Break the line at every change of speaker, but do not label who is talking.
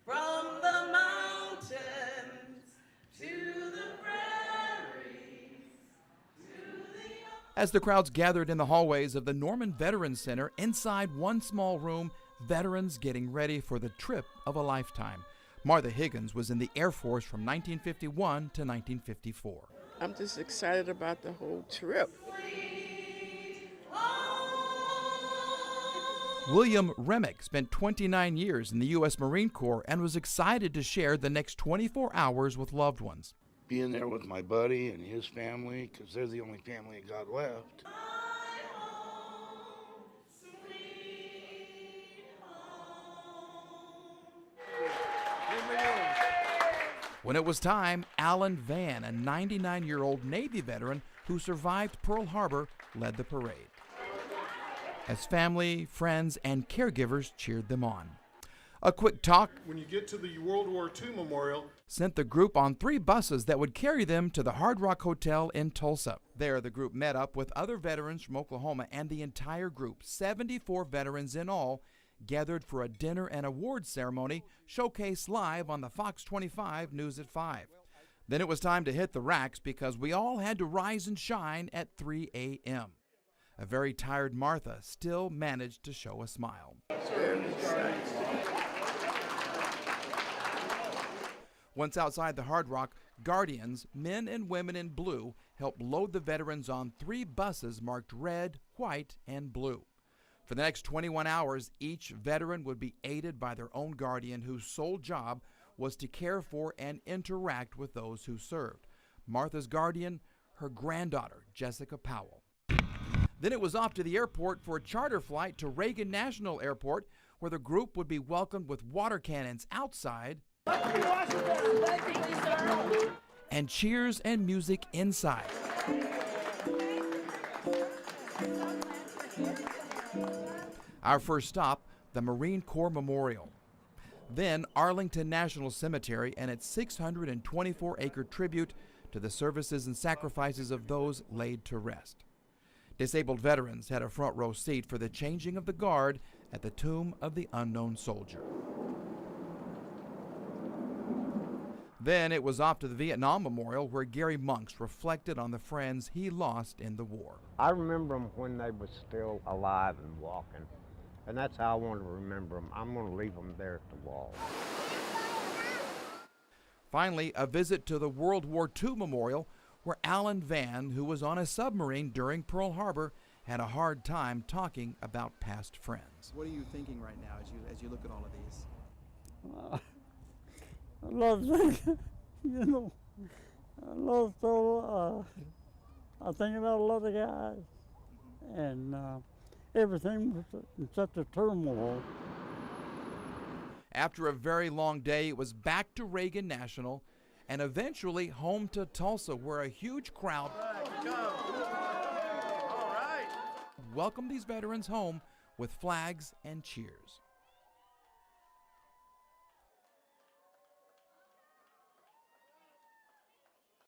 From the mountains to the prairies,
As the crowds gathered in the hallways of the Norman Veterans Center, inside one small room, veterans getting ready for the trip of a lifetime. Martha Higgins was in the Air Force from 1951 to 1954.
I'm just excited about the whole trip.
William Remick spent 29 years in the U.S. Marine Corps and was excited to share the next 24 hours with loved ones.
Being there with my buddy and his family, because they're the only family I got left.
When it was time, Alan Vann, a 99-year-old Navy veteran who survived Pearl Harbor, led the parade, as family, friends, and caregivers cheered them on. A quick talk
When you get to the World War II Memorial,
sent the group on 3 buses that would carry them to the Hard Rock Hotel in Tulsa. There, the group met up with other veterans from Oklahoma, and the entire group, 74 veterans in all, gathered for a dinner and awards ceremony showcased live on the Fox 25 News at 5. Then it was time to hit the racks because we all had to rise and shine at 3 a.m. A very tired Martha still managed to show a smile. Once outside the Hard Rock, Guardians, men and women in blue, helped load the veterans on 3 buses marked red, white, and blue. For the next 21 hours, each veteran would be aided by their own guardian whose sole job was to care for and interact with those who served. Martha's guardian, her granddaughter, Jessica Powell. Then it was off to the airport for a charter flight to Reagan National Airport, where the group would be welcomed with water cannons outside and cheers and music inside. Our first stop, the Marine Corps Memorial. Then Arlington National Cemetery and its 624-acre tribute to the services and sacrifices of those laid to rest. Disabled veterans had a front row seat for the changing of the guard at the Tomb of the Unknown Soldier. Then it was off to the Vietnam Memorial, where Gary Monks reflected on the friends he lost in the war.
I remember them when they were still alive and walking, and that's how I want to remember them. I'm going to leave them there at the wall.
Finally, a visit to the World War II Memorial, where Alan Vann, who was on a submarine during Pearl Harbor, had a hard time talking about past friends.
What are you thinking right now as you look at all of these?
I love thinking, I love so, I think about a lot of guys, and everything was in such a turmoil.
After a very long day, it was back to Reagan National and eventually home to Tulsa, where a huge crowd welcomed these veterans home with flags and cheers.